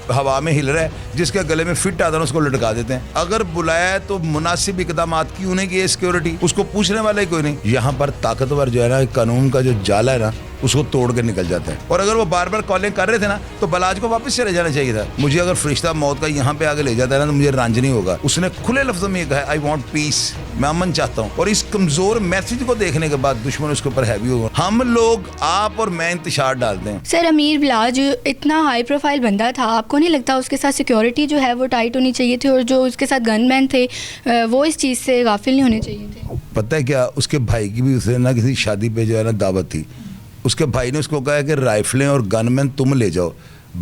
ہوا میں ہل رہا ہے, جس کے گلے میں فٹ آتا ہے اس کو لٹکا دیتے ہیں. اگر بلایا ہے تو مناسب اقدامات کیوں نہیں کیے سیکورٹی, اس کو پوچھنے والا ہی کوئی نہیں. یہاں پر طاقتور جو ہے نا قانون کا جو جالا ہے نا اس کو توڑ کے نکل جاتا ہے. اور اگر وہ بار بار کالنگ کر رہے تھے نا تو بلاج کو واپس چلے جانا چاہیے تھا. مجھے اگر فرشتہ موت کا یہاں پہ آگے لے جاتا ہے نا تو مجھے رنج نہیں ہوگا. اس نے کھلے لفظوں میں یہ کہا آئی وانٹ پیس, میں امن چاہتا ہوں. اور اس کمزور میسج کو دیکھنے کے بعد دشمن اس کے اوپر ہیوی ہوگا. ہم لوگ آپ اور میں انتشار ڈالتے ہیں. سر امیر بلاج اتنا ہائی پروفائل بندہ تھا, آپ کو نہیں لگتا اس کے ساتھ سیکیورٹی جو ہے وہ ٹائٹ ہونی چاہیے تھی, اور جو اس کے ساتھ گن مین تھے وہ اس چیز سے غافل نہیں ہونے چاہیے تھے؟ پتہ ہے کیا, اس کے بھائی کی بھی اسے نا کسی شادی پہ جو ہے نا دعوت تھی. اس کے بھائی نے اس کو کہا کہ رائفلیں اور گن مین تم لے جاؤ.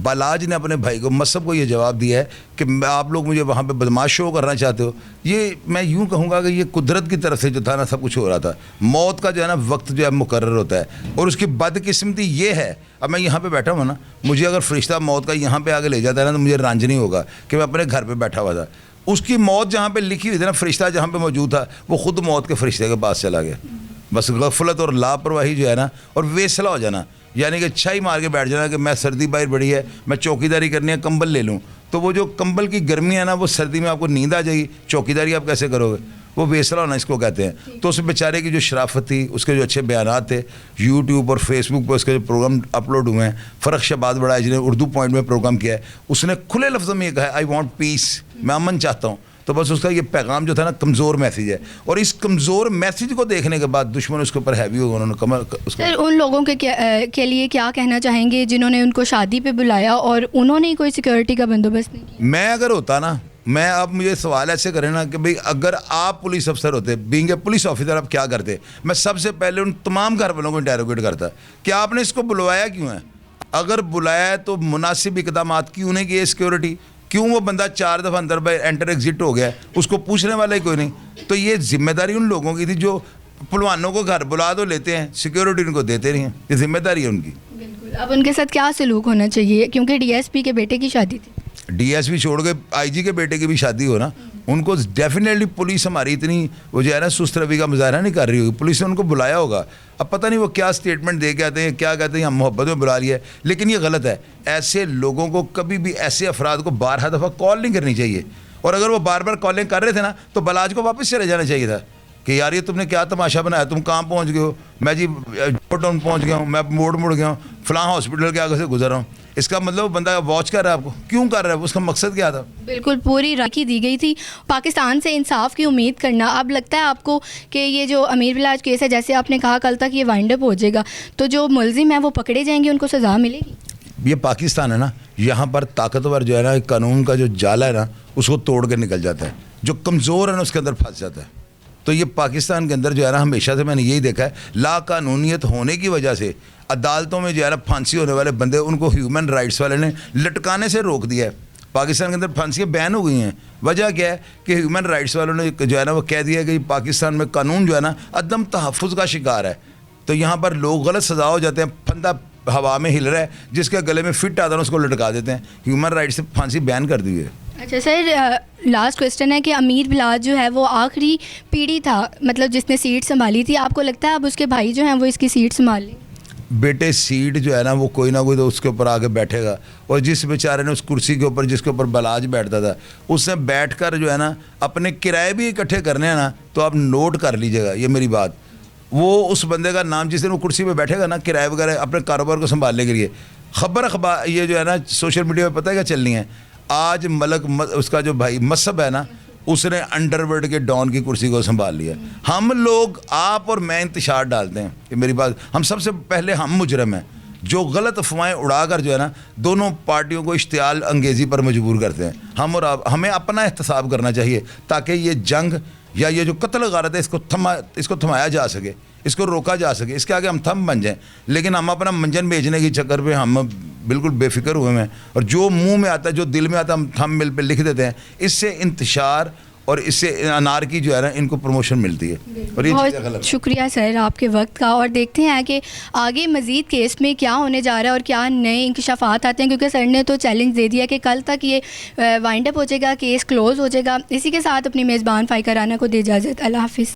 بلاج نے اپنے بھائی کو مصب کو یہ جواب دیا ہے کہ آپ لوگ مجھے وہاں پہ بدماش شو کرنا چاہتے ہو. یہ میں یوں کہوں گا کہ یہ قدرت کی طرف سے جو تھا نا سب کچھ ہو رہا تھا. موت کا جو ہے نا وقت جو ہے مقرر ہوتا ہے, اور اس کی بدقسمتی یہ ہے, اب میں یہاں پہ بیٹھا ہوں نا, مجھے اگر فرشتہ موت کا یہاں پہ آگے لے جاتا ہے نا تو مجھے رنج نہیں ہوگا کہ میں اپنے گھر پہ بیٹھا ہوا تھا. اس کی موت جہاں پہ لکھی ہوئی تھی نا, فرشتہ جہاں پہ موجود تھا وہ خود موت کے فرشتے کے پاس چلا گیا. بس غفلت اور لاپرواہی جو ہے نا, اور ویسلا ہو جانا, یعنی کہ چھائی مار کے بیٹھ جانا کہ میں سردی باہر بڑی ہے, میں چوکی داری کرنی ہے, کمبل لے لوں. تو وہ جو کمبل کی گرمی ہے نا, وہ سردی میں آپ کو نیند آ جائے گی, چوکی داری آپ کیسے کرو گے؟ وہ ویسلا ہونا اس کو کہتے ہیں. تو اس بیچارے کی جو شرافت تھی, اس کے جو اچھے بیانات تھے, یوٹیوب اور فیس بک پہ اس کے جو پروگرام اپلوڈ ہوئے ہیں, فرق شہباز بڑا جنہیں اردو پوائنٹ میں پروگرام کیا ہے, اس نے کھلے لفظوں میں یہ کہا آئی وانٹ پیس, میں امن چاہتا ہوں. تو بس اس کا یہ پیغام جو تھا نا کمزور میسیج ہے, اور اس کمزور میسیج کو دیکھنے کے بعد دشمن اس کے اوپر ہیوی ہوگا. انہوں نے کمر سر ان لوگوں کے لیے کیا کہنا چاہیں گے جنہوں نے ان کو شادی پہ بلایا اور انہوں نے کوئی سیکورٹی کا بندوبست نہیں کیا؟ میں اگر ہوتا نا, میں اب مجھے سوال ایسے کریں نا کہ بھئی اگر آپ پولیس افسر ہوتے, بینگ اے پولیس آفیسر, آپ کیا کرتے؟ میں سب سے پہلے ان تمام گھر والوں کو انٹیروگیٹ کرتا کہ آپ نے اس کو بلوایا کیوں ہے. اگر بلایا ہے تو مناسب اقدامات کیوں نہیں کیے سیکورٹی, کیوں وہ بندہ 4 دفعہ اندر باہر انٹر ایگزٹ ہو گیا ہے, اس کو پوچھنے والا ہی کوئی نہیں. تو یہ ذمہ داری ان لوگوں کی تھی جو پلوانوں کو گھر بلا تو لیتے ہیں, سیکورٹی ان کو دیتے نہیں ہیں. یہ ذمہ داری ہے ان کی. بالکل. اب ان کے ساتھ کیا سلوک ہونا چاہیے, کیونکہ ڈی ایس پی کے بیٹے کی شادی تھی؟ ڈی ایس پی چھوڑ کے آئی جی کے بیٹے کی بھی شادی ہو نا, ان کو ڈیفینیٹلی پولیس ہماری اتنی وہ جو ہے نا سست روی کا مظاہرہ نہیں کر رہی ہوگی. پولیس نے ان کو بلایا ہوگا, اب پتہ نہیں وہ کیا اسٹیٹمنٹ دے کے آتے ہیں, کیا کہتے ہیں ہم محبت میں بلا لیا ہے. لیکن یہ غلط ہے. ایسے لوگوں کو کبھی بھی, ایسے افراد کو 12 دفعہ کال نہیں کرنی چاہیے. اور اگر وہ بار بار کالنگ کر رہے تھے نا تو بلاج کو واپس چلے جانا چاہیے تھا کہ یار یہ تم نے کیا تماشا بنایا, تم کہاں پہنچ گئے ہو؟ میں جی ٹاؤن پہنچ گیا ہوں, میں مڑ گیا ہوں, فلاں ہاسپٹل کے آگے سے گزر رہا ہوں. اس کا مطلب بندہ واچ کر رہا ہے آپ کو, کیوں کر رہا ہے, اس کا مقصد کیا تھا؟ بالکل پوری راکی دی گئی تھی. پاکستان سے انصاف کی امید کرنا. اب لگتا ہے آپ کو کہ یہ جو امیر بلاج کیس ہے, جیسے آپ نے کہا کل تک یہ وائنڈ اپ ہو جائے گا, تو جو ملزم ہیں وہ پکڑے جائیں گے, ان کو سزا ملے گی؟ یہ پاکستان ہے نا, یہاں پر طاقتور جو ہے نا قانون کا جو جالا ہے نا اس کو توڑ کے نکل جاتا ہے. جو کمزور ہے نا اس کے اندر پھنس جاتا ہے. تو یہ پاکستان کے اندر جو ہے نا ہمیشہ سے میں نے یہی دیکھا ہے, لا قانونیت ہونے کی وجہ سے عدالتوں میں جو ہے نا پھانسی ہونے والے بندے, ان کو ہیومن رائٹس والے نے لٹکانے سے روک دیا ہے. پاکستان کے اندر پھانسیاں بین ہو گئی ہیں. وجہ کیا ہے کہ ہیومن رائٹس والوں نے جو ہے نا وہ کہہ دیا کہ پاکستان میں قانون جو ہے نا عدم تحفظ کا شکار ہے. تو یہاں پر لوگ غلط سزا ہو جاتے ہیں. پھندا ہوا میں ہل رہا ہے, جس کے گلے میں فٹ آتا ہے اس کو لٹکا دیتے ہیں. ہیومن رائٹس سے پھانسی بین کر دی ہے. اچھا سر, لاسٹ کویسچن ہے کہ امیر بلاج جو ہے وہ آخری پیڑھی تھا, مطلب جس نے سیٹ سنبھالی تھی. آپ کو لگتا ہے اب اس کے بھائی جو ہیں وہ اس کی سیٹ سنبھال لیں؟ بیٹے سیٹ جو ہے نا وہ کوئی نہ کوئی تو اس کے اوپر آگے بیٹھے گا. اور جس بیچارے نے اس کرسی کے اوپر, جس کے اوپر بلاج بیٹھتا تھا, اس نے بیٹھ کر جو ہے نا اپنے کرائے بھی اکٹھے کرنے ہیں نا, تو آپ نوٹ کر لیجیے گا یہ میری بات. وہ اس بندے کا نام جس دن وہ کرسی پہ بیٹھے گا نا کرائے وغیرہ اپنے کاروبار کو سنبھالنے کے لیے, خبر اخبار یہ جو ہے نا سوشل میڈیا پہ پتہ ہے کیا چلنی ہے. آج ملک اس کا جو بھائی مصب ہے نا, اس نے انڈر ورلڈ کے ڈان کی کرسی کو سنبھال لیا. ہم لوگ, آپ اور میں انتشار ڈالتے ہیں کہ میری بات, ہم سب سے پہلے ہم مجرم ہیں جو غلط افواہیں اڑا کر جو ہے نا دونوں پارٹیوں کو اشتعال انگیزی پر مجبور کرتے ہیں. ہم اور آپ, ہمیں اپنا احتساب کرنا چاہیے تاکہ یہ جنگ یا یہ جو قتل غارت ہے اس کو تھمایا جا سکے, اس کو روکا جا سکے. اس کے آگے ہم تھم بن جائیں. لیکن ہم اپنا منجن بیچنے کی چکر پہ ہم بالکل بے فکر ہوئے ہیں, اور جو منہ میں آتا ہے, جو دل میں آتا ہے, ہم تھم مل پہ لکھ دیتے ہیں. اس سے انتشار اور اس سے انار کی جو ہے نا ان کو پروموشن ملتی ہے. اور یہ بہت شکریہ سر آپ کے وقت کا, اور دیکھتے ہیں کہ آگے مزید کیس میں کیا ہونے جا رہا ہے اور کیا نئے انکشافات آتے ہیں, کیونکہ سر نے تو چیلنج دے دیا کہ کل تک یہ وائنڈ اپ ہو جائے گا, کیس کلوز ہو جائے گا. اسی کے ساتھ اپنی میزبان فائقہ رانا کو دے اجازت. اللہ حافظ.